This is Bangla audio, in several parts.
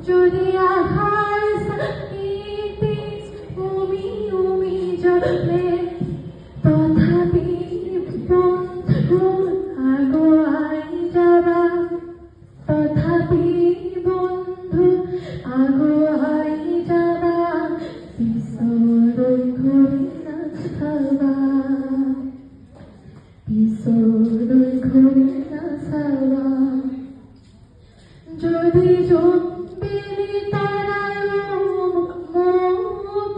যদি আধার সাথীতে উমি জ্বলে তথাপি বন্ধু আগুয়াই যাবা তথাপি বন্ধু আগুয়াই যাবা পিছলৈ ঘূৰি নাচাবা পিছলৈ ঘূৰি নাচাবা যদি জন্মেলি তারায়ও মুখ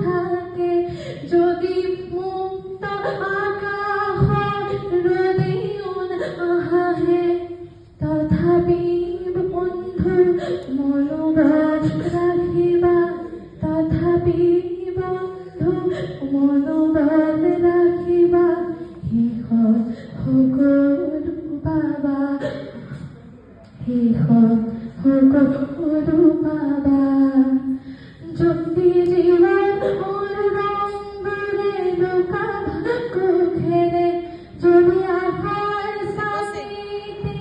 থাকে যদি মুক্ত আকাশত ৰদেও নাহে তথাপি বন্ধু মনোবাদ ৰাখিবা তথাপি বন্ধু মনোবাদ ৰাখিবা শেষত সকলো পাবা শেষত সকলো পাবা যদি জীৱন ৰংবোৰে লুকাবা কোখেৰে যদি আশাৰ চাবিতে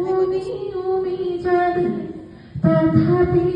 উমি জ্বলে তথাপি